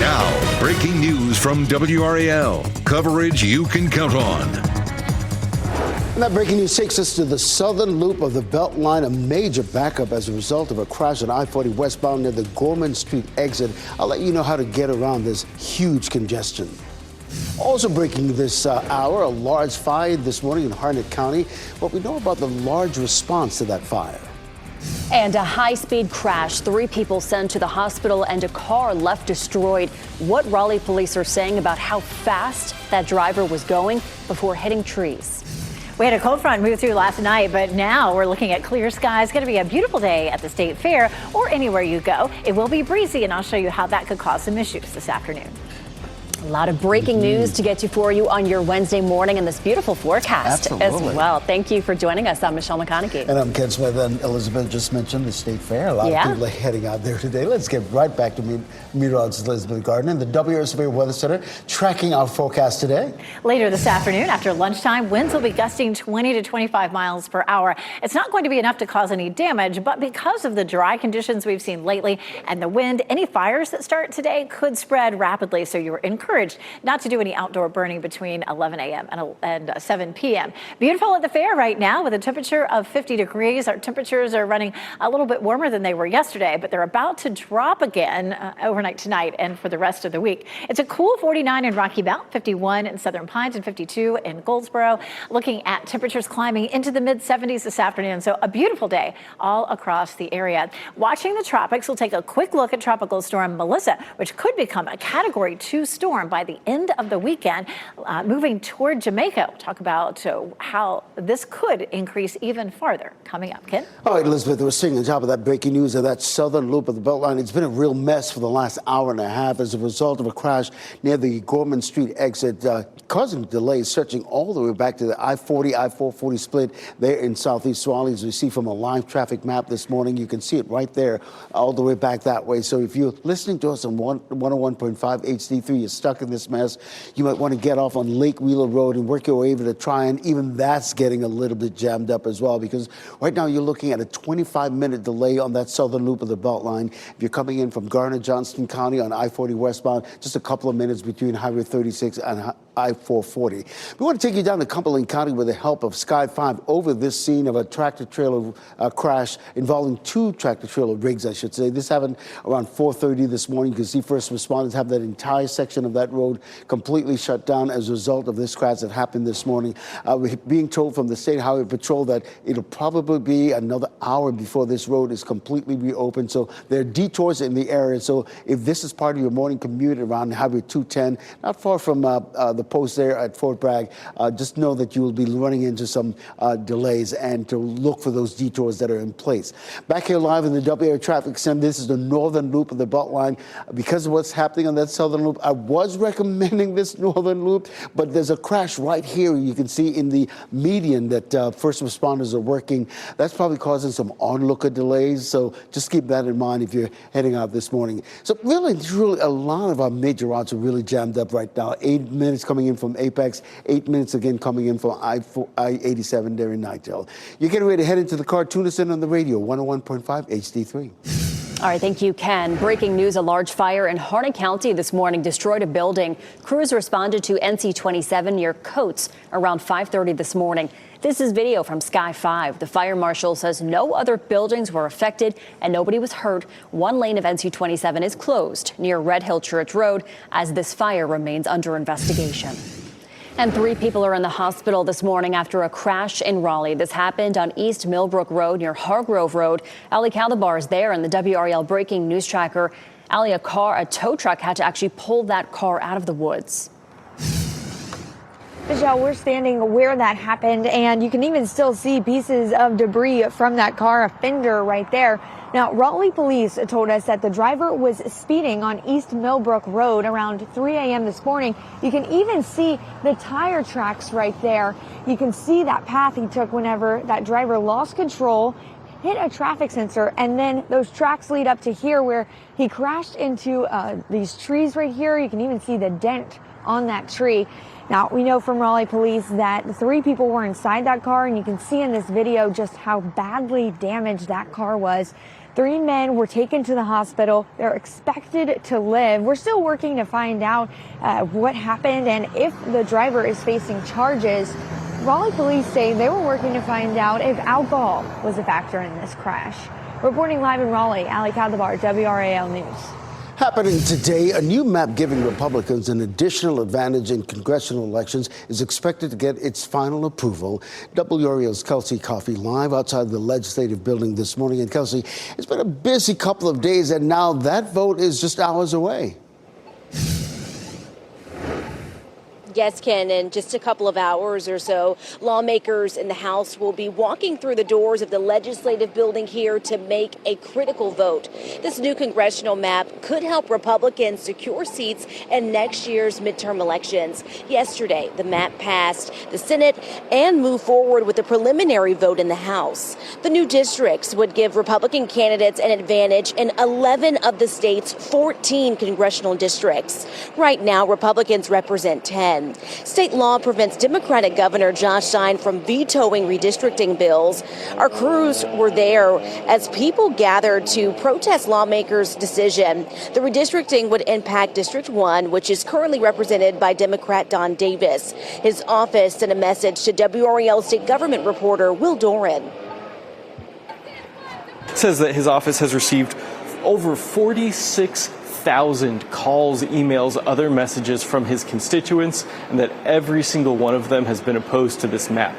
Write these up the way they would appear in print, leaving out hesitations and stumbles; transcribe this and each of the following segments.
Now, breaking news from WRAL. Coverage you can count on. And that breaking news takes us to the southern loop of the Beltline, a major backup as a result of a crash on I-40 westbound near the Gorman Street exit. I'll let you know how to get around this huge congestion. Also breaking this hour, a large fire this morning in Harnett County. What we know about the large response to that fire. And a high-speed crash. 3 people sent to the hospital and a car left destroyed. What Raleigh police are saying about how fast that driver was going before hitting trees. We had a cold front move through last night, but now we're looking at clear skies. Going to be a beautiful day at the State Fair or anywhere you go. It will be breezy, and I'll show you how that could cause some issues this afternoon. A lot of breaking news to get to for you on your Wednesday morning and this beautiful forecast as well. Thank you for joining us. I'm Michelle McConaughey. And I'm Ken Smith, and Elizabeth just mentioned the State Fair. A lot of people are heading out there today. Let's get right back to meteorologist Elizabeth Gardner in the WRAL Severe Weather Center, tracking our forecast today. Later this afternoon, after lunchtime, winds will be gusting 20 to 25 miles per hour. It's not going to be enough to cause any damage, but because of the dry conditions we've seen lately and the wind, any fires that start today could spread rapidly, so you're encouraged not to do any outdoor burning between 11 a.m. and 7 p.m. Beautiful at the fair right now with a temperature of 50 degrees. Our temperatures are running a little bit warmer than they were yesterday, but they're about to drop again overnight tonight and for the rest of the week. It's a cool 49 in Rocky Mount, 51 in Southern Pines, and 52 in Goldsboro. Looking at temperatures climbing into the mid-70s this afternoon. So a beautiful day all across the area. Watching the tropics, we'll take a quick look at Tropical Storm Melissa, which could become a Category 2 storm by the end of the weekend, moving toward Jamaica. We'll talk about how this could increase even farther coming up. Ken? All right, Elizabeth, we're seeing on top of that breaking news of that southern loop of the Beltline. It's been a real mess for the last hour and a half as a result of a crash near the Gorman Street exit, causing delays searching all the way back to the I-40, I-440 split there in southeast Raleigh. As we see from a live traffic map this morning, you can see it right there all the way back that way. So if you're listening to us on 101.5 HD3, you're stuck in this mess, you might want to get off on Lake Wheeler Road and work your way over to Tryon. Even that's getting a little bit jammed up as well, because right now you're looking at a 25-minute delay on that southern loop of the Beltline. If you're coming in from Garner-Johnston County on I-40 westbound, just a couple of minutes between Highway 36 and I-440. We want to take you down to Cumberland County with the help of Sky 5 over this scene of a tractor-trailer crash involving 2 tractor-trailer rigs, I should say. This happened around 4:30 this morning. You can see first responders have that entire section of that road completely shut down as a result of this crash that happened this morning. We're being told from the State Highway Patrol that it'll probably be another hour before this road is completely reopened. So there are detours in the area. So if this is part of your morning commute around Highway 210, not far from the post there at Fort Bragg, just know that you will be running into some delays and to look for those detours that are in place. Back here live in the WRAL Traffic Center, this is the northern loop of the Beltline. Because of what's happening on that southern loop, I was recommending this northern loop, but there's a crash right here you can see in the median that first responders are working. That's probably causing some onlooker delays, so just keep that in mind if you're heading out this morning. So really, truly, a lot of our major routes are really jammed up right now. 8 minutes coming in from Apex, 8 minutes again coming in from I-87 there in Nightdale. You're getting ready to head into the car. Tune us in on the radio, 101.5 HD3. All right, thank you, Ken. Breaking news, a large fire in Harnett County this morning destroyed a building. Crews responded to NC-27 near Coates around 5:30 this morning. This is video from Sky 5. The fire marshal says no other buildings were affected and nobody was hurt. One lane of NC-27 is closed near Red Hill Church Road as this fire remains under investigation. And 3 people are in the hospital this morning after a crash in Raleigh. This happened on East Millbrook Road near Hargrove Road. Ali Calabar is there in the WRAL breaking news tracker. Ali, a tow truck had to actually pull that car out of the woods. Michelle, we're standing where that happened, and you can even still see pieces of debris from that car, a fender right there. Now, Raleigh police told us that the driver was speeding on East Millbrook Road around 3 a.m. this morning. You can even see the tire tracks right there. You can see that path he took whenever that driver lost control, hit a traffic sensor, and then those tracks lead up to here where he crashed into these trees right here. You can even see the dent on that tree. Now, we know from Raleigh police that 3 people were inside that car, and you can see in this video just how badly damaged that car was. 3 men were taken to the hospital. They're expected to live. We're still working to find out what happened and if the driver is facing charges. Raleigh police say they were working to find out if alcohol was a factor in this crash. Reporting live in Raleigh, Ali Kadabar, WRAL News. Happening today, a new map giving Republicans an additional advantage in congressional elections is expected to get its final approval. WRAL's Kelsey Coffey live outside the legislative building this morning. And Kelsey, it's been a busy couple of days, and now that vote is just hours away. Yes, Ken, in just a couple of hours or so, lawmakers in the House will be walking through the doors of the legislative building here to make a critical vote. This new congressional map could help Republicans secure seats in next year's midterm elections. Yesterday, the map passed the Senate and moved forward with a preliminary vote in the House. The new districts would give Republican candidates an advantage in 11 of the state's 14 congressional districts. Right now, Republicans represent 10. State law prevents Democratic Governor Josh Stein from vetoing redistricting bills. Our crews were there as people gathered to protest lawmakers' decision. The redistricting would impact District 1, which is currently represented by Democrat Don Davis. His office sent a message to WRAL state government reporter Will Doran. It says that his office has received over 46,000 calls, emails, other messages from his constituents, and that every single one of them has been opposed to this map.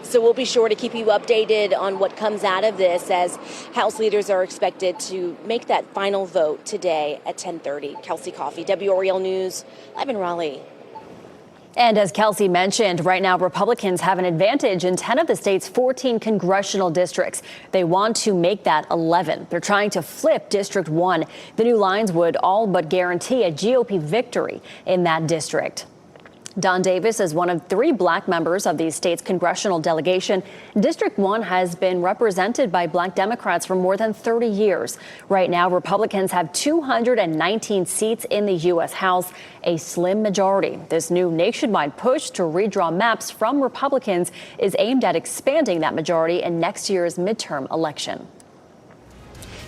So we'll be sure to keep you updated on what comes out of this as House leaders are expected to make that final vote today at 10:30. Kelsey Coffey, WRAL News, live in Raleigh. And as Kelsey mentioned, right now Republicans have an advantage in 10 of the state's 14 congressional districts. They want to make that 11. They're trying to flip District 1. The new lines would all but guarantee a GOP victory in that district. Don Davis is one of 3 black members of the state's congressional delegation. District 1 has been represented by black Democrats for more than 30 years. Right now, Republicans have 219 seats in the U.S. House, a slim majority. This new nationwide push to redraw maps from Republicans is aimed at expanding that majority in next year's midterm election.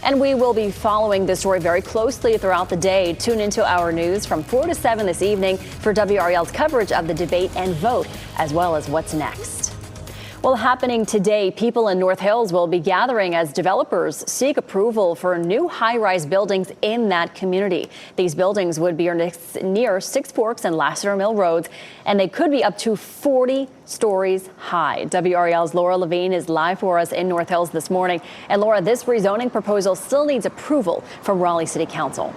And we will be following this story very closely throughout the day. Tune into our news from 4 to 7 this evening for WRAL's coverage of the debate and vote, as well as what's next. Well, happening today, people in North Hills will be gathering as developers seek approval for new high-rise buildings in that community. These buildings would be near Six Forks and Lassiter Mill Roads, and they could be up to 40 stories high. WRAL's Laura Levine is live for us in North Hills this morning. And Laura, this rezoning proposal still needs approval from Raleigh City Council.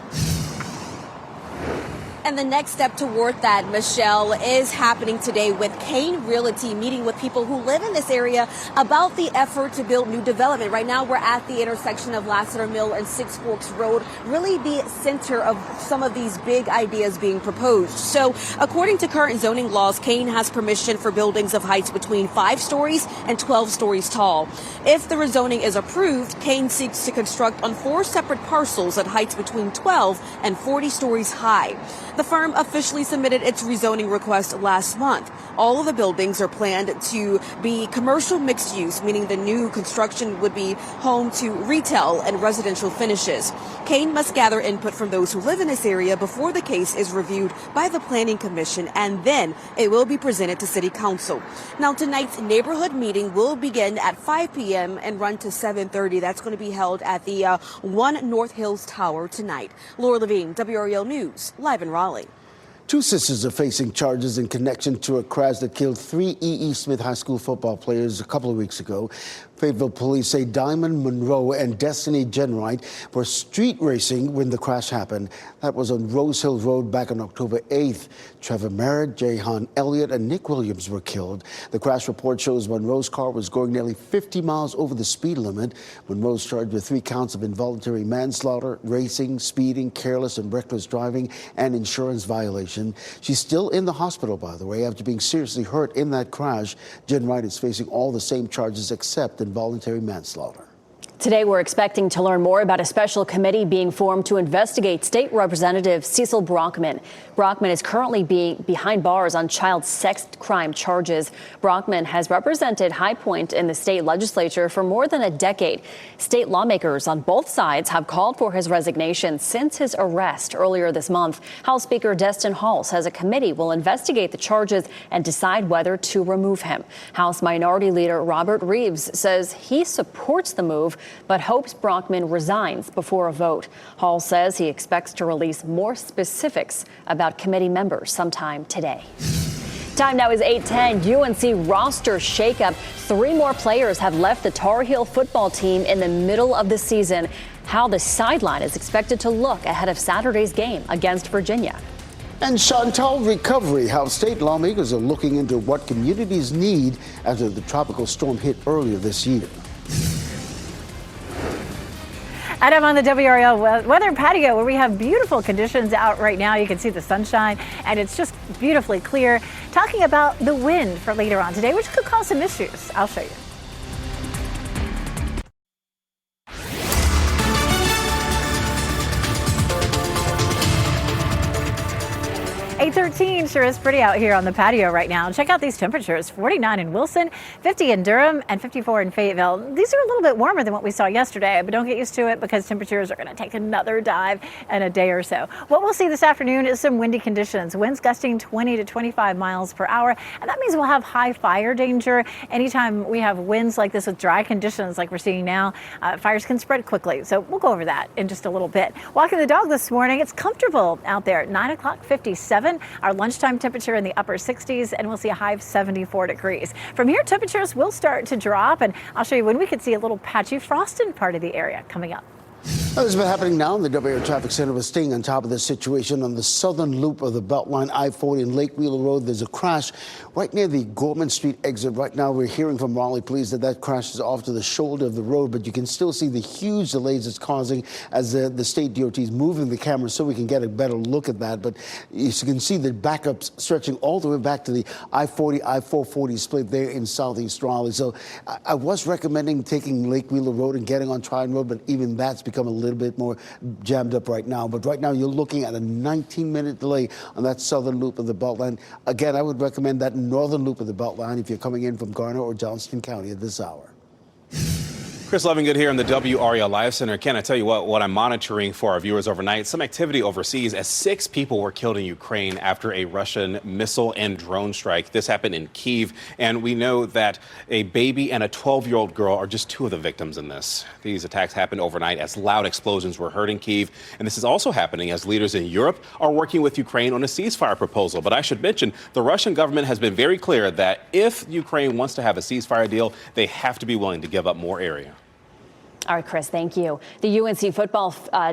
And the next step toward that, Michelle, is happening today with Kane Realty meeting with people who live in this area about the effort to build new development. Right now, we're at the intersection of Lassiter Mill and Six Forks Road, really the center of some of these big ideas being proposed. So according to current zoning laws, Kane has permission for buildings of heights between 5 stories and 12 stories tall. If the rezoning is approved, Kane seeks to construct on 4 separate parcels at heights between 12 and 40 stories high. The firm officially submitted its rezoning request last month. All of the buildings are planned to be commercial mixed use, meaning the new construction would be home to retail and residential finishes. Kane must gather input from those who live in this area before the case is reviewed by the Planning Commission, and then it will be presented to City Council. Now, tonight's neighborhood meeting will begin at 5 p.m. and run to 7:30. That's going to be held at the 1 North Hills Tower tonight. Laura Levine, WRAL News, live in Raleigh. 2 sisters are facing charges in connection to a crash that killed 3 E.E. Smith High School football players a couple of weeks ago. Fayetteville police say Diamond Monroe and Destiny Jenwright were street racing when the crash happened. That was on Rose Hill Road back on October 8th. Trevor Merritt, Jahan Elliott, and Nick Williams were killed. The crash report shows Monroe's car was going nearly 50 miles over the speed limit. Monroe's charged with 3 counts of involuntary manslaughter, racing, speeding, careless and reckless driving, and insurance violation. She's still in the hospital, by the way, after being seriously hurt in that crash. Jenwright is facing all the same charges except involuntary manslaughter. Today, we're expecting to learn more about a special committee being formed to investigate State Representative Cecil Brockman. Brockman is currently behind bars on child sex crime charges. Brockman has represented High Point in the state legislature for more than a decade. State lawmakers on both sides have called for his resignation since his arrest earlier this month. House Speaker Destin Hall says a committee will investigate the charges and decide whether to remove him. House Minority Leader Robert Reeves says he supports the move, but hopes Brockman resigns before a vote. Hall says he expects to release more specifics about committee members sometime today. Time now is 8:10. UNC roster shakeup. 3 more players have left the Tar Heel football team in the middle of the season. How the sideline is expected to look ahead of Saturday's game against Virginia. And Chantal recovery, how state lawmakers are looking into what communities need after the tropical storm hit earlier this year. And I'm on the WRAL weather patio where we have beautiful conditions out right now. You can see the sunshine and it's just beautifully clear. Talking about the wind for later on today, which could cause some issues. I'll show you. 8:13 sure is pretty out here on the patio right now. Check out these temperatures: 49 in Wilson, 50 in Durham, and 54 in Fayetteville. These are a little bit warmer than what we saw yesterday, but don't get used to it because temperatures are going to take another dive in a day or so. What we'll see this afternoon is some windy conditions, winds gusting 20 to 25 miles per hour, and that means we'll have high fire danger. Anytime we have winds like this with dry conditions like we're seeing now, fires can spread quickly. So we'll go over that in just a little bit. Walking the dog this morning, it's comfortable out there. 9 o'clock, 57. Our lunchtime temperature in the upper 60s, and we'll see a high of 74 degrees. From here, temperatures will start to drop, and I'll show you when we could see a little patchy frost in part of the area coming up. This has been happening now in the WRAL Traffic Center. We're staying on top of the situation on the southern loop of the Beltline, I-40 and Lake Wheeler Road. There's a crash right near the Gorman Street exit. Right now, we're hearing from Raleigh Police that crash is off to the shoulder of the road, but you can still see the huge delays it's causing as the state DOT is moving the camera so we can get a better look at that. But you can see the backups stretching all the way back to the I-40, I-440 split there in southeast Raleigh. So I was recommending taking Lake Wheeler Road and getting on Tryon Road, but even that's become a little bit more jammed up right now. But right now you're looking at a 19-minute delay on that southern loop of the Beltline. Again, I would recommend that northern loop of the Beltline if you're coming in from Garner or Johnston County at this hour. Chris Lovingood here in the WRAL Live Center. Ken, I tell you what I'm monitoring for our viewers overnight, some activity overseas as 6 people were killed in Ukraine after a Russian missile and drone strike. This happened in Kyiv, and we know that a baby and a 12-year-old girl are just 2 of the victims in this. These attacks happened overnight as loud explosions were heard in Kyiv, and this is also happening as leaders in Europe are working with Ukraine on a ceasefire proposal. But I should mention, the Russian government has been very clear that if Ukraine wants to have a ceasefire deal, they have to be willing to give up more area. All right, Chris, thank you. The UNC football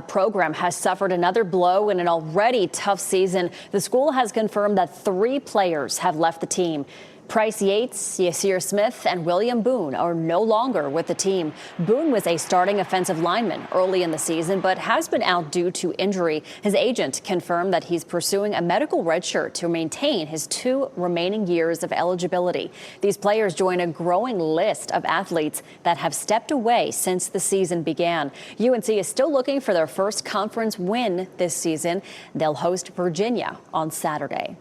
program has suffered another blow in an already tough season. The school has confirmed that 3 players have left the team. Price Yates, Yasir Smith, and William Boone are no longer with the team. Boone was a starting offensive lineman early in the season, but has been out due to injury. His agent confirmed that he's pursuing a medical redshirt to maintain his 2 remaining years of eligibility. These players join a growing list of athletes that have stepped away since the season began. UNC is still looking for their first conference win this season. They'll host Virginia on Saturday.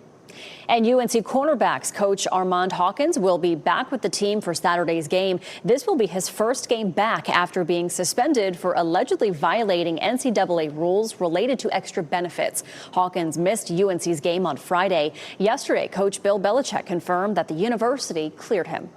And UNC cornerbacks coach Armand Hawkins will be back with the team for Saturday's game. This will be his first game back after being suspended for allegedly violating NCAA rules related to extra benefits. Hawkins missed UNC's game on Friday. Yesterday, Coach Bill Belichick confirmed that the university cleared him.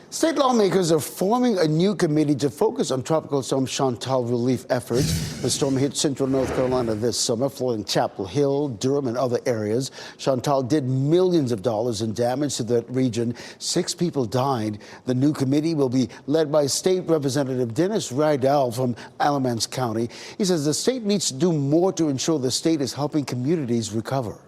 State lawmakers are forming a new committee to focus on Tropical Storm Chantal relief efforts. The storm hit central North Carolina this summer, flooding Chapel Hill, Durham, and other areas. Chantal did millions of dollars in damage to that region. 6 people died. The new committee will be led by State Representative Dennis Rydell from Alamance County. He says the state needs to do more to ensure the state is helping communities recover.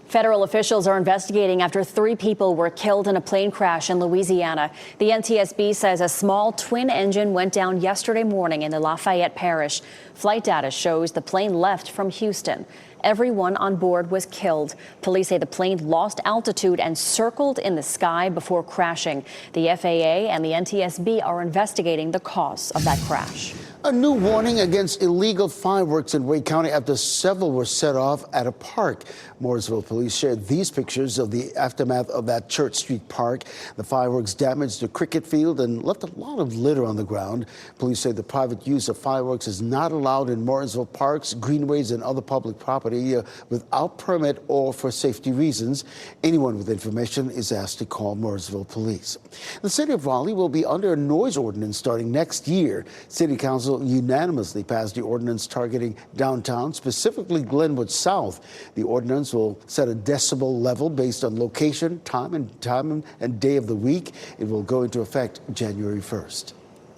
Federal officials are investigating after 3 people were killed in a plane crash in Louisiana. The NTSB says a small twin engine went down yesterday morning in the Lafayette Parish. Flight data shows the plane left from Houston. Everyone on board was killed. Police say the plane lost altitude and circled in the sky before crashing. The FAA and the NTSB are investigating the cause of that crash. A new warning against illegal fireworks in Wake County after several were set off at a park. Mooresville police shared these pictures of the aftermath of that Church Street park. The fireworks damaged the cricket field and left a lot of litter on the ground. Police say the private use of fireworks is not allowed in Mooresville parks, greenways, and other public property without permit or for safety reasons. Anyone with information is asked to call Mooresville police. The city of Raleigh will be under a noise ordinance starting next year. City Council unanimously passed the ordinance targeting downtown, specifically Glenwood South. The ordinance will set a decibel level based on location, time and day of the week. It will go into effect January 1st.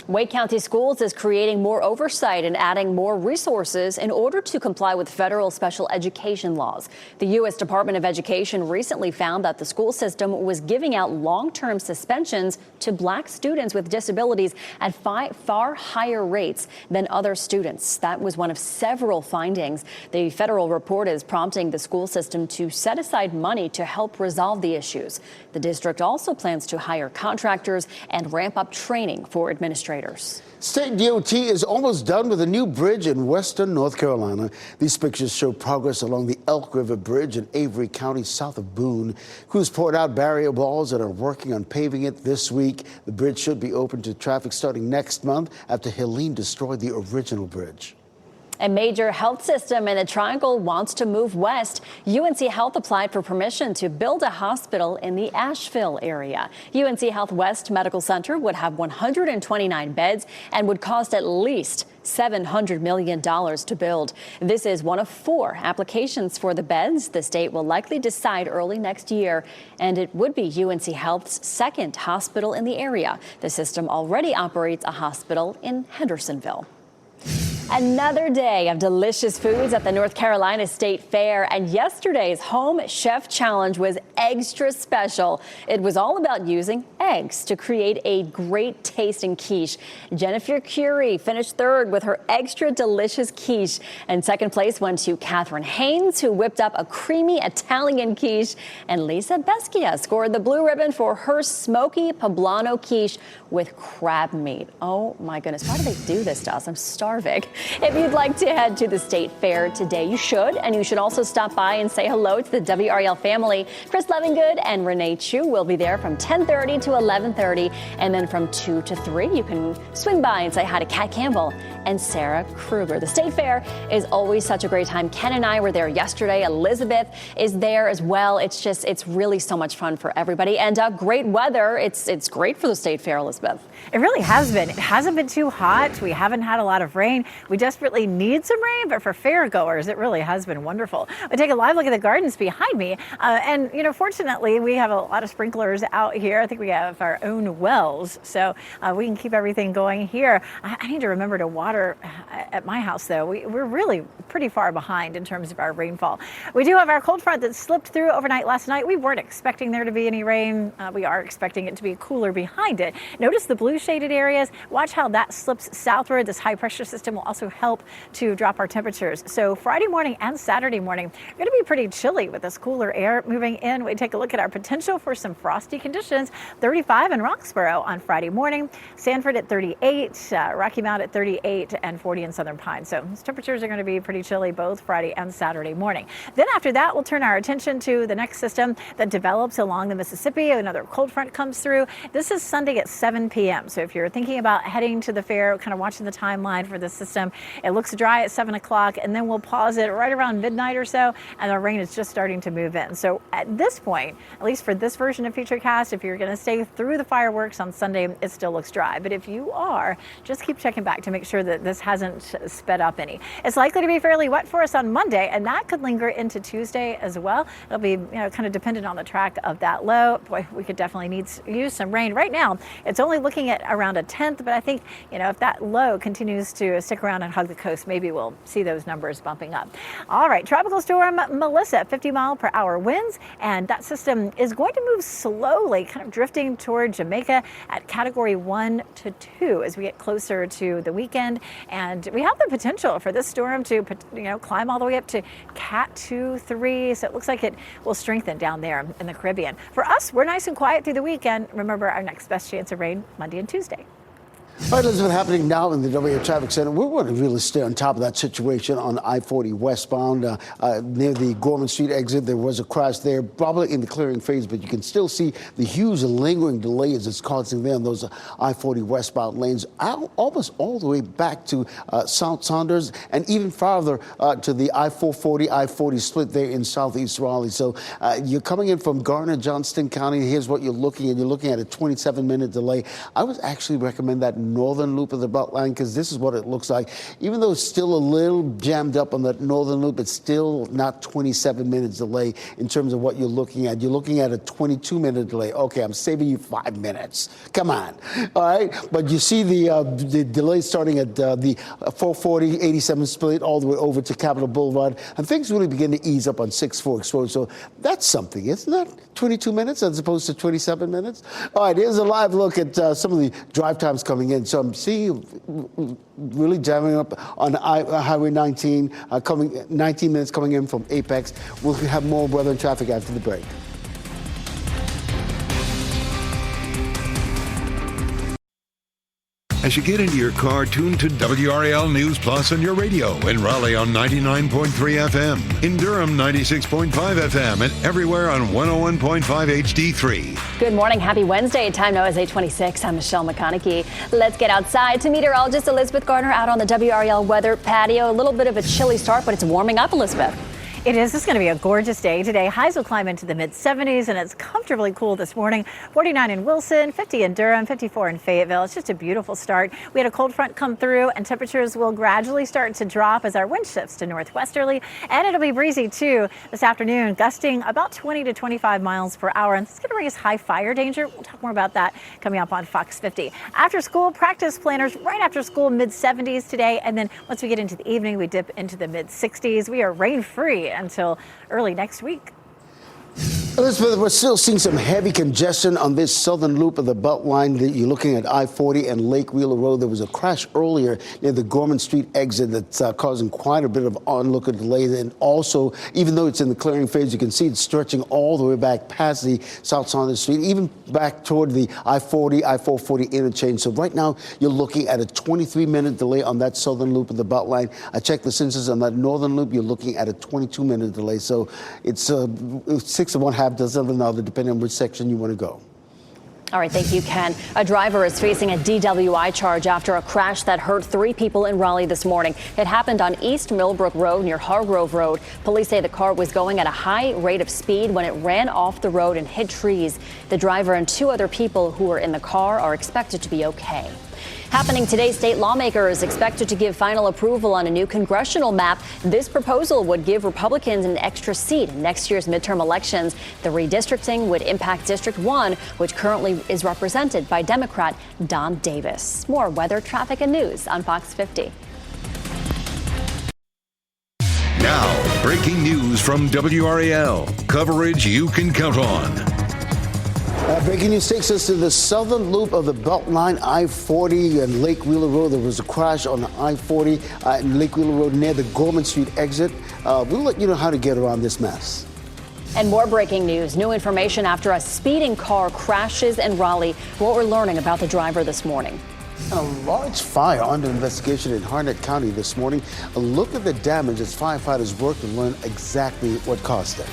Wake County Schools is creating more oversight and adding more resources in order to comply with federal special education laws. The U.S. Department of Education recently found that the school system was giving out long-term suspensions to black students with disabilities at far higher rates than other students. That was one of several findings. The federal report is prompting the school system to set aside money to help resolve the issues. The district also plans to hire contractors and ramp up training for administrators. State DOT is almost done with a new bridge in western North Carolina. These pictures show progress along the Elk River Bridge in Avery County, south of Boone. Crews poured out barrier walls and are working on paving it this week. The bridge should be open to traffic starting next month after Helene destroyed the original bridge. A major health system in the Triangle wants to move west. UNC Health applied for permission to build a hospital in the Asheville area. UNC Health West Medical Center would have 129 beds and would cost at least $700 million to build. This is one of 4 applications for the beds. The state will likely decide early next year, and it would be UNC Health's second hospital in the area. The system already operates a hospital in Hendersonville. Another day of delicious foods at the North Carolina State Fair, and yesterday's Home Chef Challenge was extra special. It was all about using eggs to create a great tasting quiche. Jennifer Curie finished third with her extra delicious quiche, and second place went to Catherine Haynes, who whipped up a creamy Italian quiche, and Lisa Beschia scored the blue ribbon for her smoky poblano quiche with crab meat. Oh my goodness, why do they do this to us? I'm starving. If you'd like to head to the State Fair today, you should. And you should also stop by and say hello to the WRAL family. Chris Levingood and Renee Chu will be there from 10:30 to 11:30. And then from 2 to 3, you can swing by and say hi to Kat Campbell and Sarah Kruger. The State Fair is always such a great time. Ken and I were there yesterday. Elizabeth is there as well. It's really so much fun for everybody. And great weather. It's great for the State Fair, Elizabeth. It really has been. It hasn't been too hot. We haven't had a lot of rain. We desperately need some rain, but for fair goers, it really has been wonderful. We take a live look at the gardens behind me. And, fortunately, we have a lot of sprinklers out here. I think we have our own wells, so we can keep everything going here. I need to remember to water at my house, though. We're really pretty far behind in terms of our rainfall. We do have our cold front that slipped through overnight last night. We weren't expecting there to be any rain. We are expecting it to be cooler behind it. Notice the blue shaded areas. Watch how that slips southward. This high pressure system will also help to drop our temperatures. So Friday morning and Saturday morning are going to be pretty chilly with this cooler air moving in. We take a look at our potential for some frosty conditions. 35 in Roxborough on Friday morning, Sanford at 38, Rocky Mount at 38, and 40 in Southern Pines. So those temperatures are going to be pretty chilly both Friday and Saturday morning. Then after that, we'll turn our attention to the next system that develops along the Mississippi. Another cold front comes through. This is Sunday at 7 p.m. So if you're thinking about heading to the fair, kind of watching the timeline for this system, it looks dry at 7 o'clock, and then we'll pause it right around midnight or so, and the rain is just starting to move in. So at this point, at least for this version of Futurecast, if you're going to stay through the fireworks on Sunday, it still looks dry. But if you are, just keep checking back to make sure that this hasn't sped up any. It's likely to be fairly wet for us on Monday, and that could linger into Tuesday as well. It'll be kind of dependent on the track of that low. Boy, we could definitely use some rain. Right now, it's only looking at around a tenth, but I think if that low continues to stick around around and hug the coast, maybe we'll see those numbers bumping up. All right, tropical storm Melissa, 50-mile-per-hour winds, and that system is going to move slowly, kind of drifting toward Jamaica at category 1 to 2 as we get closer to the weekend. And we have the potential for this storm to, climb all the way up to Cat 2, 3. So it looks like it will strengthen down there in the Caribbean. For us, we're nice and quiet through the weekend. Remember, our next best chance of rain Monday and Tuesday. All right, Elizabeth, happening now in the WRAL Traffic Center. We want to really stay on top of that situation on I-40 westbound near the Gorman Street exit. There was a crash there, probably in the clearing phase, but you can still see the huge lingering delays it's causing there in those I-40 westbound lanes, almost all the way back to South Saunders and even farther to the I-440, I-40 split there in southeast Raleigh. So you're coming in from Garner, Johnston County. Here's what you're looking at. You're looking at a 27-minute delay. I would actually recommend that northern loop of the Beltline, because this is what it looks like. Even though it's still a little jammed up on that northern loop, it's still not 27 minutes delay in terms of what you're looking at. You're looking at a 22-minute delay. Okay, I'm saving you 5 minutes. Come on. All right. But you see the delay starting at the 440, 87 split all the way over to Capitol Boulevard. And things really begin to ease up on 6 Forks Road. So that's something, isn't it? 22 minutes as opposed to 27 minutes. All right, here's a live look at some of the drive times coming in. So I'm seeing really jamming up on Highway 19, 19 minutes coming in from Apex. We'll have more weather and traffic after the break. As you get into your car, tune to WRAL News Plus on your radio. In Raleigh on 99.3 FM. In Durham, 96.5 FM. And everywhere on 101.5 HD3. Good morning. Happy Wednesday. Time now is 8:26. I'm Michelle McConaughey. Let's get outside to meteorologist Elizabeth Gardner out on the WRAL weather patio. A little bit of a chilly start, but it's warming up, Elizabeth. It is. It's going to be a gorgeous day today. Highs will climb into the mid-70s, and it's comfortably cool this morning. 49 in Wilson, 50 in Durham, 54 in Fayetteville. It's just a beautiful start. We had a cold front come through, and temperatures will gradually start to drop as our wind shifts to northwesterly. And it'll be breezy, too, this afternoon, gusting about 20 to 25 miles per hour. And it's going to raise high fire danger. We'll talk more about that coming up on Fox 50. After school, practice planners right after school, mid-70s today. And then once we get into the evening, we dip into the mid-60s. We are rain-free until early next week. Elizabeth, we're still seeing some heavy congestion on this southern loop of the Beltline. You're looking at I-40 and Lake Wheeler Road. There was a crash earlier near the Gorman Street exit that's causing quite a bit of onlooker delay. And also, even though it's in the clearing phase, you can see it's stretching all the way back past the South Saunders Street, even back toward the I-40, I-440 interchange. So right now, you're looking at a 23-minute delay on that southern loop of the Beltline. I checked the sensors on that northern loop. You're looking at a 22-minute delay. So it's 6 of one, half dozen of another, depending on which section you want to go. All right, thank you, Ken. A driver is facing a DWI charge after a crash that hurt 3 people in Raleigh this morning. It happened on East Millbrook Road near Hargrove Road. Police say the car was going at a high rate of speed when it ran off the road and hit trees. The driver and 2 other people who were in the car are expected to be okay. Happening today, state lawmakers expected to give final approval on a new congressional map. This proposal would give Republicans an extra seat in next year's midterm elections. The redistricting would impact District 1, which currently is represented by Democrat Don Davis. More weather, traffic, and news on Fox 50. Now, breaking news from WRAL. Coverage you can count on. Breaking news takes us to the southern loop of the Beltline, I-40 and Lake Wheeler Road. There was a crash on I-40 and Lake Wheeler Road near the Gorman Street exit. We'll let you know how to get around this mess. And more breaking news. New information after a speeding car crashes in Raleigh. What we're learning about the driver this morning. A large fire under investigation in Harnett County this morning. A look at the damage as firefighters work to learn exactly what caused it.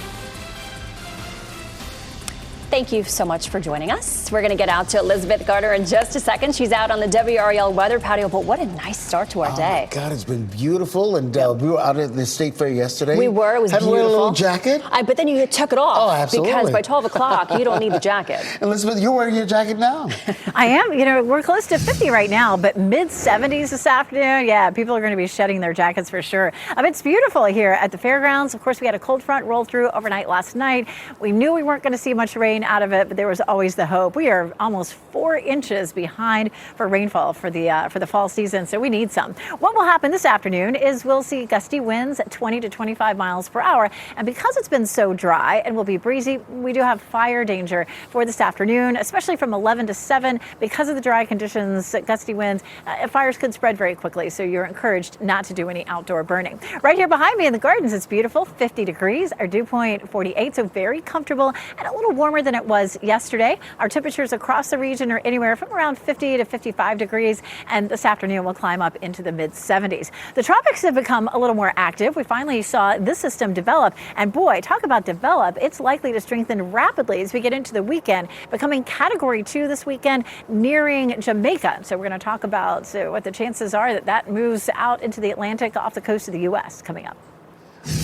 Thank you so much for joining us. We're going to get out to Elizabeth Gardner in just a second. She's out on the WRAL weather patio, but what a nice start to our day. Oh, my God, it's been beautiful. And we were out at the state fair yesterday. We were. It was beautiful. Had to wear a little jacket. But then you took it off. Oh, absolutely. Because by 12 o'clock, you don't need the jacket. Elizabeth, you're wearing your jacket now. I am. You know, we're close to 50 right now, but mid-70s this afternoon. Yeah, people are going to be shedding their jackets for sure. It's beautiful here at the fairgrounds. Of course, we had a cold front roll through overnight last night. We knew we weren't going to see much rain. rain out of it, but there was always the hope. We are almost 4 inches behind for rainfall for the fall season, so we need some. What will happen this afternoon is we'll see gusty winds at 20 to 25 miles per hour, and because it's been so dry and will be breezy, we do have fire danger for this afternoon, especially from 11 to 7. Because of the dry conditions, gusty winds, fires could spread very quickly, so you're encouraged not to do any outdoor burning. Right here behind me in the gardens, it's beautiful, 50 degrees, our dew point 48, so very comfortable and a little warmer than it was yesterday. Our temperatures across the region are anywhere from around 50 to 55 degrees, and this afternoon will climb up into the mid-70s. The tropics have become a little more active. We finally saw this system develop, and boy, talk about develop, it's likely to strengthen rapidly as we get into the weekend, becoming Category 2 this weekend, nearing Jamaica. So we're going to talk about what the chances are that moves out into the Atlantic off the coast of the U.S. coming up.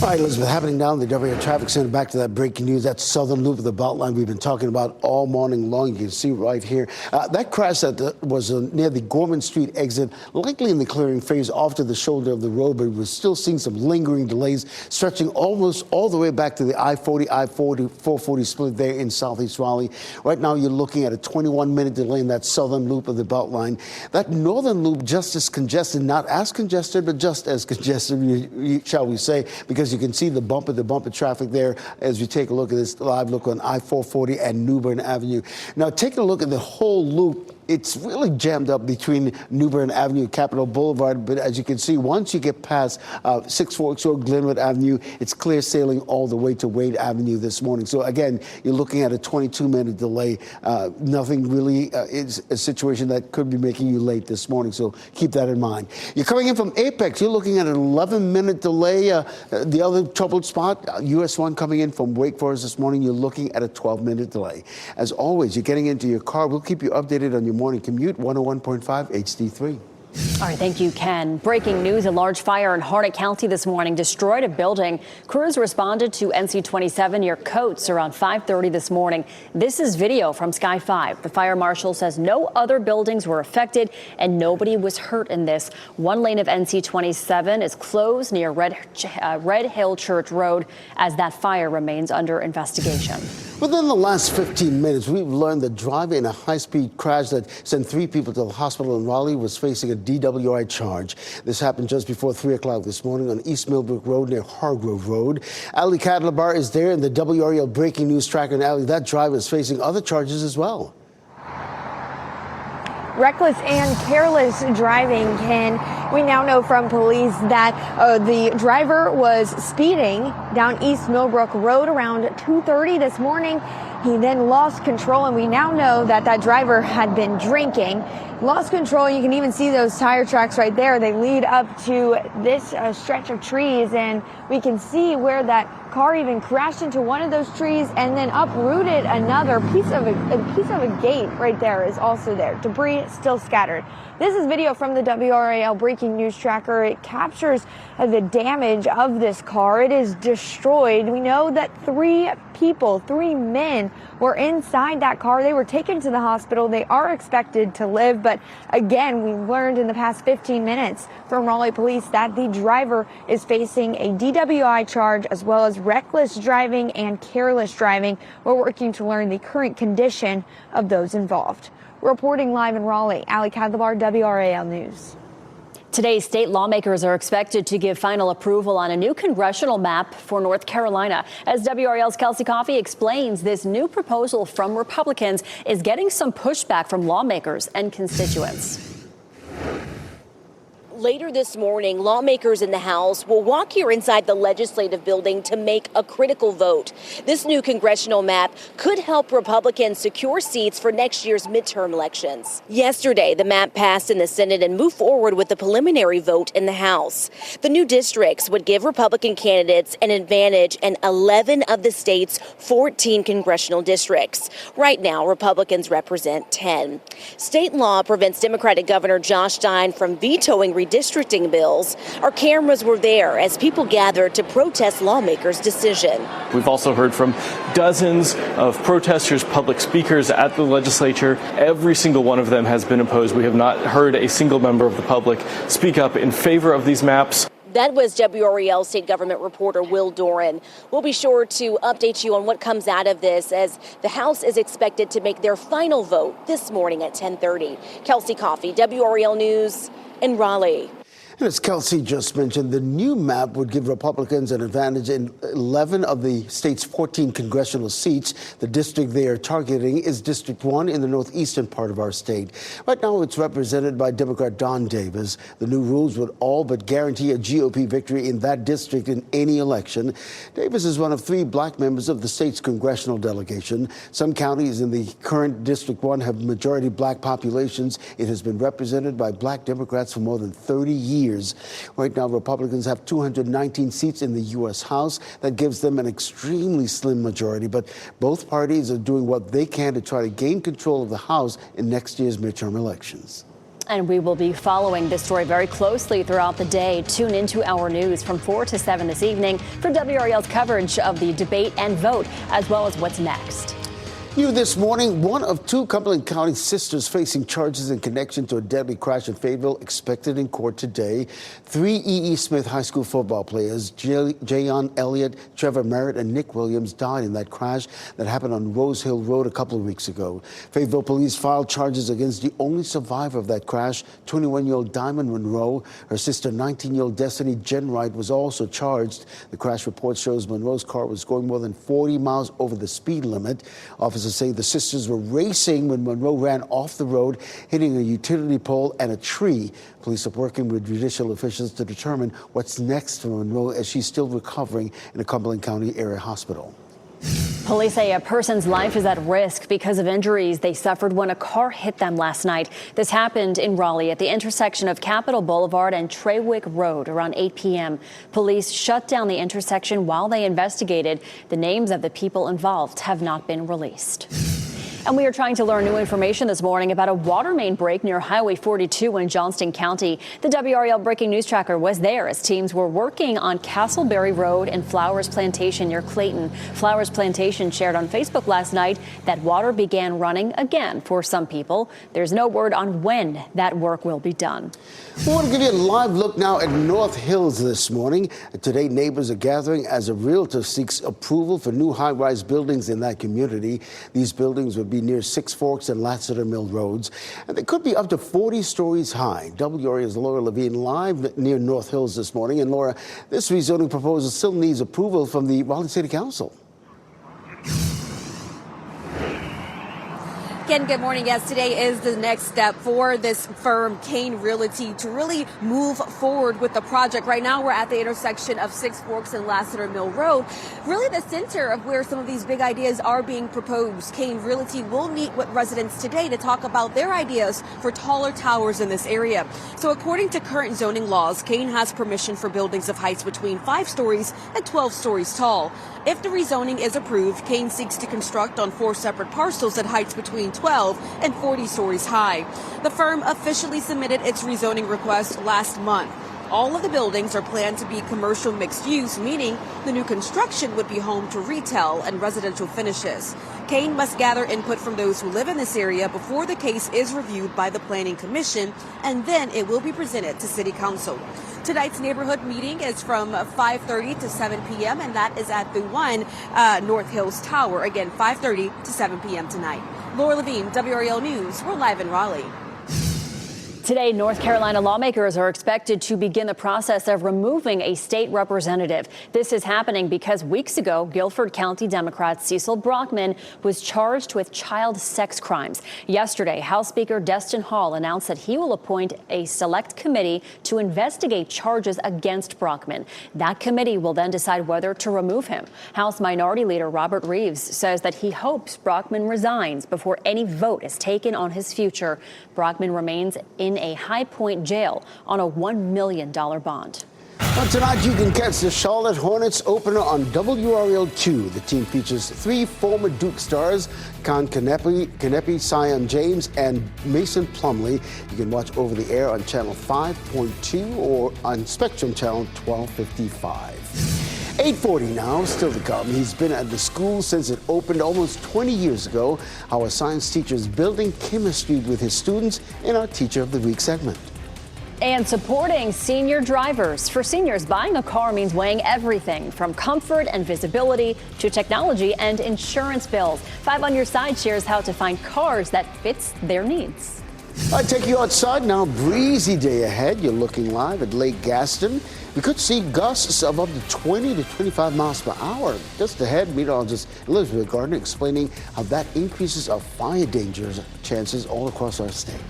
All right, Elizabeth, happening down the WRAL Traffic Center. Back to that breaking news. That southern loop of the Beltline we've been talking about all morning long. You can see right here. That crash that was near the Gorman Street exit, likely in the clearing phase off to the shoulder of the road, but we're still seeing some lingering delays stretching almost all the way back to the I-440 split there in southeast Raleigh. Right now, you're looking at a 21-minute delay in that southern loop of the Beltline. That northern loop just as congested, not as congested, but just as congested, shall we say, because you can see the bumper traffic there as we take a look at this live look on I-440 and New Bern Avenue. Now, taking a look at the whole loop, it's really jammed up between New Bern Avenue and Capitol Boulevard. But as you can see, once you get past 6 Forks Road, Glenwood Avenue, it's clear sailing all the way to Wade Avenue this morning. So again, you're looking at a 22-minute delay. Nothing really is a situation that could be making you late this morning. So keep that in mind. You're coming in from Apex. You're looking at an 11-minute delay. The other troubled spot, US 1 coming in from Wake Forest this morning, you're looking at a 12-minute delay. As always, you're getting into your car. We'll keep you updated on your morning commute, 101.5 HD3. All right, thank you, Ken. Breaking news, a large fire in Harnett County this morning destroyed a building. Crews responded to NC-27 near Coates around 5:30 this morning. This is video from Sky 5. The fire marshal says no other buildings were affected and nobody was hurt in this. One lane of NC-27 is closed near Red Hill Church Road as that fire remains under investigation. Within the last 15 minutes, we've learned the driver in a high-speed crash that sent 3 people to the hospital in Raleigh was facing a DWI charge. This happened just before 3 o'clock this morning on East Millbrook Road near Hargrove Road. Ali Cadlabar is there in the WRAL breaking news tracker. And Ali, that driver is facing other charges as well. Reckless and careless driving, Ken. We now know from police that the driver was speeding down East Millbrook Road around 2:30 this morning. He then lost control, and we now know that that driver had been drinking. Lost control. You can even see those tire tracks right there. They lead up to this stretch of trees, and we can see where that car even crashed into one of those trees and then uprooted another piece of a gate right there is also there. Debris still scattered. This is video from the WRAL breaking news tracker. It captures the damage of this car. It is destroyed. We know that 3 men were inside that car. They were taken to the hospital. They are expected to live. But again, we learned in the past 15 minutes from Raleigh police that the driver is facing a DWI charge as well as reckless driving and careless driving. We're working to learn the current condition of those involved. Reporting live in Raleigh, Ali Cadlabar, WRAL News. Today, state lawmakers are expected to give final approval on a new congressional map for North Carolina. As WRAL's Kelsey Coffey explains, this new proposal from Republicans is getting some pushback from lawmakers and constituents. Later this morning, lawmakers in the House will walk here inside the legislative building to make a critical vote. This new congressional map could help Republicans secure seats for next year's midterm elections. Yesterday, the map passed in the Senate and moved forward with the preliminary vote in the House. The new districts would give Republican candidates an advantage in 11 of the state's 14 congressional districts. Right now, Republicans represent 10. State law prevents Democratic Governor Josh Stein from vetoing redistricting bills. Our cameras were there as people gathered to protest lawmakers' decision. We've also heard from dozens of protesters, public speakers at the legislature. Every single one of them has been opposed. We have not heard a single member of the public speak up in favor of these maps. That was WRAL state government reporter Will Doran. We'll be sure to update you on what comes out of this as the House is expected to make their final vote this morning at 10:30. Kelsey Coffey, WRAL News in Raleigh. And as Kelsey just mentioned, the new map would give Republicans an advantage in 11 of the state's 14 congressional seats. The district they are targeting is District 1 in the northeastern part of our state. Right now, it's represented by Democrat Don Davis. The new rules would all but guarantee a GOP victory in that district in any election. Davis is one of 3 black members of the state's congressional delegation. Some counties in the current District 1 have majority black populations. It has been represented by black Democrats for more than 30 years. Right now, Republicans have 219 seats in the U.S. House. That gives them an extremely slim majority, but both parties are doing what they can to try to gain control of the House in next year's midterm elections. And we will be following this story very closely throughout the day. Tune into our news from 4 to 7 this evening for WRAL's coverage of the debate and vote, as well as what's next. New this morning, one of 2 Cumberland County sisters facing charges in connection to a deadly crash in Fayetteville expected in court today. 3 E.E. Smith High School football players, Jayon Elliott, Trevor Merritt, and Nick Williams, died in that crash that happened on Rose Hill Road a couple of weeks ago. Fayetteville police filed charges against the only survivor of that crash, 21-year-old Diamond Monroe. Her sister, 19-year-old Destiny Jenwright, was also charged. The crash report shows Monroe's car was going more than 40 miles over the speed limit. Officers say the sisters were racing when Monroe ran off the road, hitting a utility pole and a tree. Police are working with judicial officials to determine what's next for Monroe as she's still recovering in a Cumberland County area hospital. Police say a person's life is at risk because of injuries they suffered when a car hit them last night. This happened in Raleigh at the intersection of Capitol Boulevard and Trawick Road around 8 p.m. Police shut down the intersection while they investigated. The names of the people involved have not been released. And we are trying to learn new information this morning about a water main break near Highway 42 in Johnston County. The WRAL Breaking News Tracker was there as teams were working on Castleberry Road and Flowers Plantation near Clayton. Flowers Plantation shared on Facebook last night that water began running again for some people. There's no word on when that work will be done. We want to give you a live look now at North Hills this morning. Today, neighbors are gathering as a realtor seeks approval for new high-rise buildings in that community. These buildings would be near Six Forks and Lassiter Mill Roads, and they could be up to 40 stories high. WRAL's Laura Levine live near North Hills this morning. And Laura, this rezoning proposal still needs approval from the Raleigh City Council. Ken, good morning. Yes, today is the next step for this firm, Kane Realty, to really move forward with the project. Right now, we're at the intersection of Six Forks and Lassiter Mill Road, really the center of where some of these big ideas are being proposed. Kane Realty will meet with residents today to talk about their ideas for taller towers in this area. So according to current zoning laws, Kane has permission for buildings of heights between 5 stories and 12 stories tall. If the rezoning is approved, Kane seeks to construct on 4 separate parcels at heights between 12 and 40 stories high. The firm officially submitted its rezoning request last month. All of the buildings are planned to be commercial mixed use, meaning the new construction would be home to retail and residential finishes. Kane must gather input from those who live in this area before the case is reviewed by the Planning Commission, and then it will be presented to City Council. Tonight's neighborhood meeting is from 5:30 to 7 p.m., and that is at the One North Hills Tower. Again, 5:30 to 7 p.m. tonight. Laura Levine, WRAL News. We're live in Raleigh. Today, North Carolina lawmakers are expected to begin the process of removing a state representative. This is happening because weeks ago, Guilford County Democrat Cecil Brockman was charged with child sex crimes. Yesterday, House Speaker Destin Hall announced that he will appoint a select committee to investigate charges against Brockman. That committee will then decide whether to remove him. House Minority Leader Robert Reeves says that he hopes Brockman resigns before any vote is taken on his future. Brockman remains in a High Point jail on a $1 million bond. Well, tonight you can catch the Charlotte Hornets opener on WRAL2. The team features 3 former Duke stars, Con Canepi, Siam James, and Mason Plumlee. You can watch over the air on Channel 5.2 or on Spectrum Channel 1255. 8:40 now, still to come. He's been at the school since it opened almost 20 years ago. How a science teacher is building chemistry with his students in our Teacher of the Week segment. And supporting senior drivers. For seniors, buying a car means weighing everything from comfort and visibility to technology and insurance bills. 5 on Your Side shares how to find cars that fits their needs. I take you outside now. Breezy day ahead. You're looking live at Lake Gaston. We could see gusts of up to 20 to 25 miles per hour. Just ahead, meteorologist Elizabeth Gardner explaining how that increases our fire danger chances all across our state.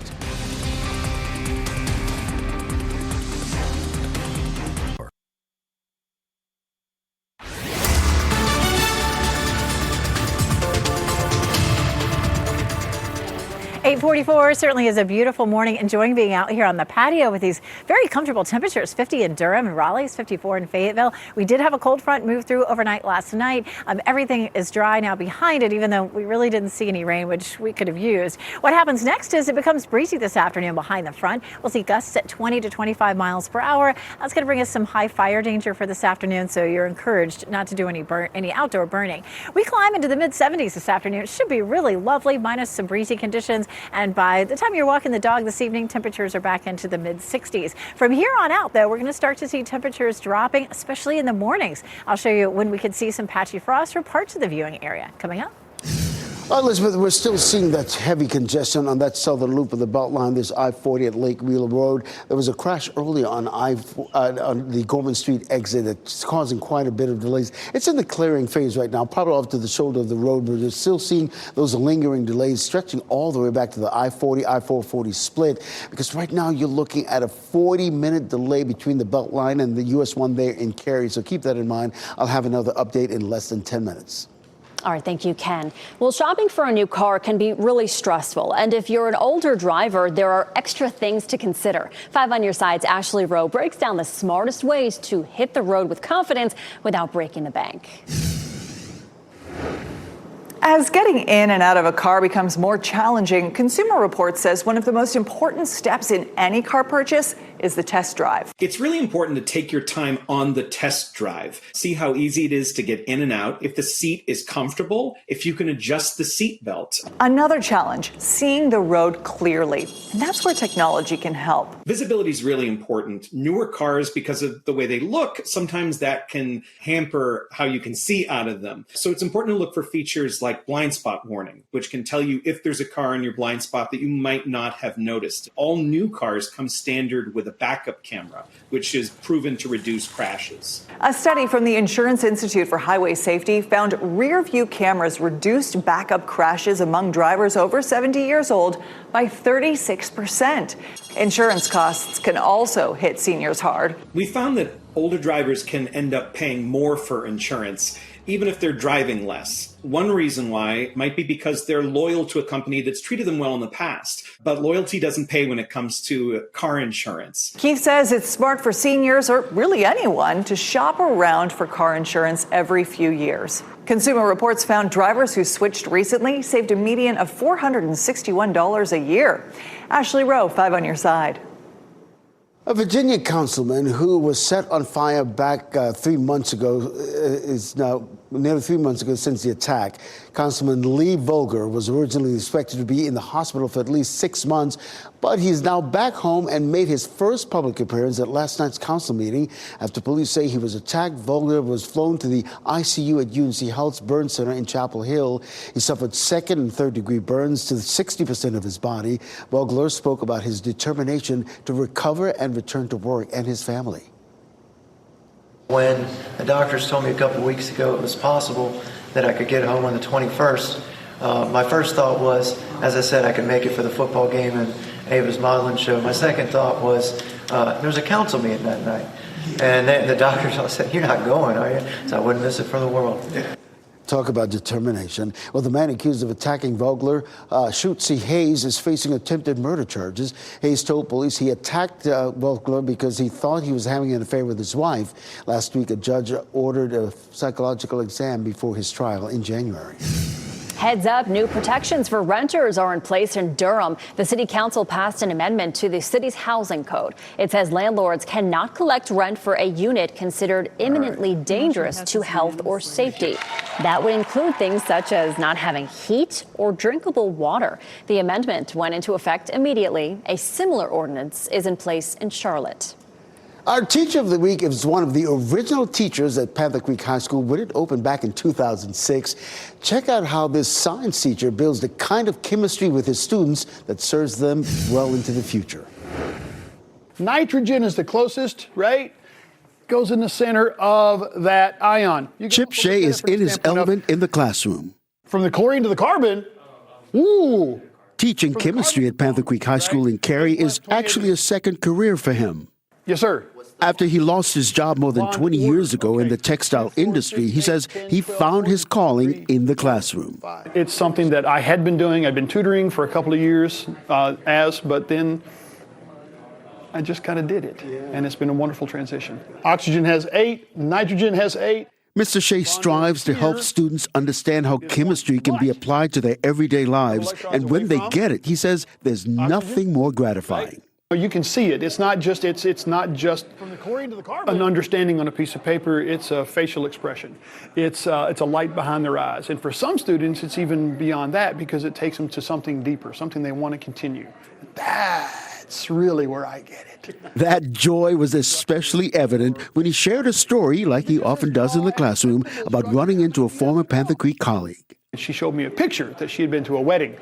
8:44 certainly is a beautiful morning. Enjoying being out here on the patio with these very comfortable temperatures. 50 in Durham and Raleigh, 54 in Fayetteville. We did have a cold front move through overnight last night. Everything is dry now behind it, even though we really didn't see any rain, which we could have used. What happens next is it becomes breezy this afternoon behind the front. We'll see gusts at 20 to 25 miles per hour. That's going to bring us some high fire danger for this afternoon, so you're encouraged not to do any outdoor burning. We climb into the mid-70s this afternoon. It should be really lovely, minus some breezy conditions. And by the time you're walking the dog this evening, temperatures are back into the mid-60s. From here on out, though, we're going to start to see temperatures dropping, especially in the mornings. I'll show you when we could see some patchy frost for parts of the viewing area. Coming up. Elizabeth, we're still seeing that heavy congestion on that southern loop of the Beltline. This I-40 at Lake Wheeler Road. There was a crash earlier on the Gorman Street exit that's causing quite a bit of delays. It's in the clearing phase right now, probably off to the shoulder of the road, but we're still seeing those lingering delays stretching all the way back to the I-40, I-440 split, because right now you're looking at a 40-minute delay between the Beltline and the US 1 there in Cary. So keep that in mind. I'll have another update in less than 10 minutes. All right, thank you, Ken. Well, shopping for a new car can be really stressful. And if you're an older driver, there are extra things to consider. 5 on Your Side's Ashley Rowe breaks down the smartest ways to hit the road with confidence without breaking the bank. As getting in and out of a car becomes more challenging, Consumer Reports says one of the most important steps in any car purchase is the test drive. It's really important to take your time on the test drive. See how easy it is to get in and out, if the seat is comfortable, if you can adjust the seat belt. Another challenge, seeing the road clearly. And that's where technology can help. Visibility is really important. Newer cars, because of the way they look, sometimes that can hamper how you can see out of them. So it's important to look for features like blind spot warning, which can tell you if there's a car in your blind spot that you might not have noticed. All new cars come standard with a backup camera, which is proven to reduce crashes. A study from the Insurance Institute for Highway Safety found rear view cameras reduced backup crashes among drivers over 70 years old by 36%. Insurance costs can also hit seniors hard. We found that older drivers can end up paying more for insurance, even if they're driving less. One reason why might be because they're loyal to a company that's treated them well in the past. But loyalty doesn't pay when it comes to car insurance. Keith says it's smart for seniors, or really anyone, to shop around for car insurance every few years. Consumer Reports found drivers who switched recently saved a median of $461 a year. Ashley Rowe, 5 on Your Side. A Virginia councilman who was set on fire back 3 months ago is now nearly 3 months ago since the attack. Councilman Lee Volger was originally expected to be in the hospital for at least 6 months, but he's now back home and made his first public appearance at last night's council meeting. After police say he was attacked, Volger was flown to the ICU at UNC Health's burn center in Chapel Hill. He suffered second and third degree burns to 60% of his body. Volger spoke about his determination to recover and return to work and his family. When the doctors told me a couple of weeks ago it was possible that I could get home on the 21st, my first thought was, as I said, I could make it for the football game and Ava's modeling show. My second thought was, there's a council meeting that night. And the doctors all said, "You're not going, are you?" So I wouldn't miss it for the world. Talk about determination. Well, the man accused of attacking Vogler, Schutze Hayes, is facing attempted murder charges. Hayes told police he attacked Vogler because he thought he was having an affair with his wife. Last week, a judge ordered a psychological exam before his trial in January. Heads up, new protections for renters are in place in Durham. The city council passed an amendment to the city's housing code. It says landlords cannot collect rent for a unit considered imminently dangerous to health or safety. That would include things such as not having heat or drinkable water. The amendment went into effect immediately. A similar ordinance is in place in Charlotte. Our Teacher of the Week is one of the original teachers at Panther Creek High School when it opened back in 2006. Check out how this science teacher builds the kind of chemistry with his students that serves them well into the future. Nitrogen is the closest, right? Goes in the center of that ion. Chip Shea is in his element in the classroom. From the chlorine to the carbon, ooh. Teaching chemistry at Panther Creek High School in Cary is actually a second career for him. Yes, sir. After he lost his job more than 20 years ago in the textile industry, he says he found his calling in the classroom. It's something that I had been doing. I'd been tutoring for a couple of years but then I just kind of did it. And it's been a wonderful transition. Oxygen has 8, nitrogen has 8. Mr. Shea strives to help students understand how chemistry can be applied to their everyday lives. And when they get it, he says there's nothing more gratifying. You can see it. It's not just from the chlorine to the carbon. An understanding on a piece of paper. It's a facial expression. It's a light behind their eyes. And for some students, it's even beyond that because it takes them to something deeper, something they want to continue. That's really where I get it. That joy was especially evident when he shared a story, like he often does in the classroom, about running into a former Panther Creek colleague. She showed me a picture that she had been to a wedding,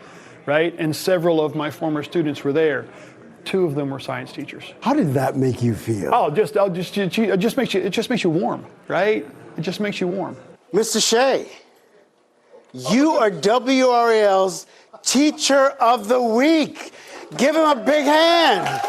right? And several of my former students were there. 2 of them were science teachers. How did that make you feel? It just makes you warm, right? It just makes you warm. Mr. Shea, you are WRAL's Teacher of the Week. Give him a big hand.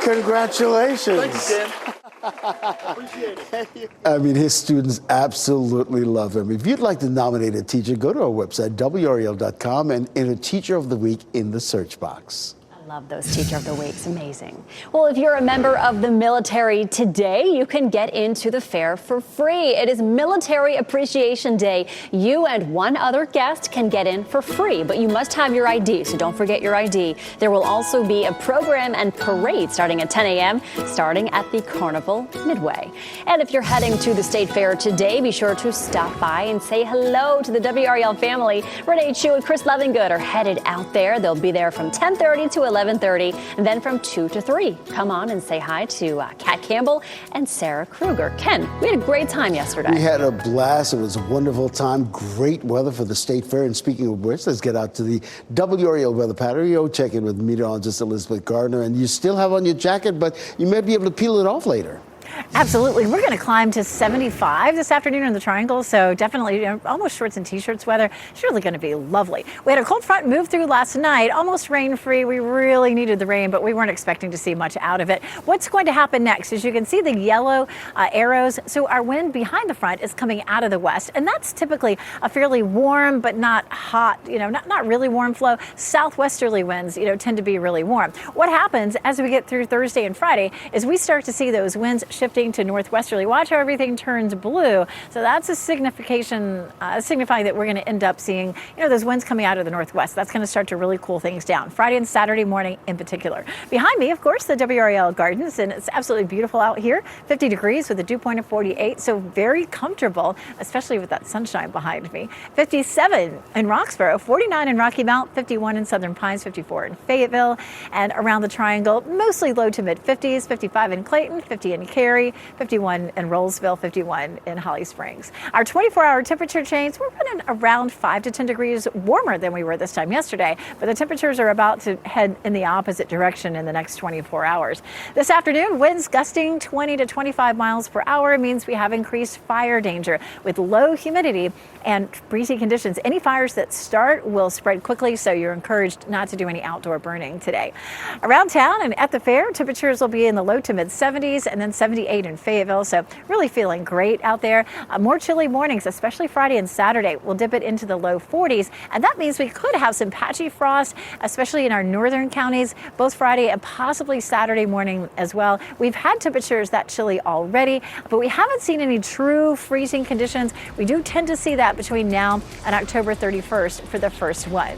Congratulations. Thank you, Ken. Appreciate it. I mean, his students absolutely love him. If you'd like to nominate a teacher, go to our website, WRAL.com, and enter Teacher of the Week in the search box. Love those Teacher of the Weeks. Amazing. Well, if you're a member of the military today, you can get into the fair for free. It is Military Appreciation Day. You and one other guest can get in for free, but you must have your ID, so don't forget your ID. There will also be a program and parade starting at 10 a.m., starting at the Carnival Midway. And if you're heading to the State Fair today, be sure to stop by and say hello to the WRAL family. Renee Chu and Chris Lovingood are headed out there. They'll be there from 10:30 to 11:30, and then from 2 to 3. Come on and say hi to Kat Campbell and Sarah Kruger. Ken, we had a great time yesterday. We had a blast. It was a wonderful time. Great weather for the State Fair. And speaking of which, let's get out to the WRAL weather patio, check in with meteorologist Elizabeth Gardner. And you still have on your jacket, but you may be able to peel it off later. Absolutely. We're going to climb to 75 this afternoon in the Triangle, so definitely almost shorts and T-shirts weather. It's really going to be lovely. We had a cold front move through last night, almost rain-free. We really needed the rain, but we weren't expecting to see much out of it. What's going to happen next? As you can see the yellow arrows, so our wind behind the front is coming out of the west, and that's typically a fairly warm but not hot, not really warm flow. Southwesterly winds, tend to be really warm. What happens as we get through Thursday and Friday is we start to see those winds shifting to northwesterly. Watch how everything turns blue. So that's a signifying that we're going to end up seeing, those winds coming out of the northwest. That's going to start to really cool things down Friday and Saturday morning in particular. Behind me, of course, the WRAL Gardens, and it's absolutely beautiful out here. 50 degrees with a dew point of 48, so very comfortable, especially with that sunshine behind me. 57 in Roxborough, 49 in Rocky Mount, 51 in Southern Pines, 54 in Fayetteville, and around the Triangle, mostly low to mid 50s, 55 in Clayton, 50 in Cary, 51 in Rollsville, 51 in Holly Springs. Our 24-hour temperature change, we're running around 5 to 10 degrees warmer than we were this time yesterday, but the temperatures are about to head in the opposite direction in the next 24 hours. This afternoon, winds gusting 20 to 25 miles per hour means we have increased fire danger with low humidity and breezy conditions. Any fires that start will spread quickly, so you're encouraged not to do any outdoor burning today. Around town and at the fair, temperatures will be in the low to mid 70s and then 70 78 in Fayetteville. So really feeling great out there. More chilly mornings, especially Friday and Saturday. We'll dip it into the low 40s. And that means we could have some patchy frost, especially in our northern counties, both Friday and possibly Saturday morning as well. We've had temperatures that chilly already, but we haven't seen any true freezing conditions. We do tend to see that between now and October 31st for the first one.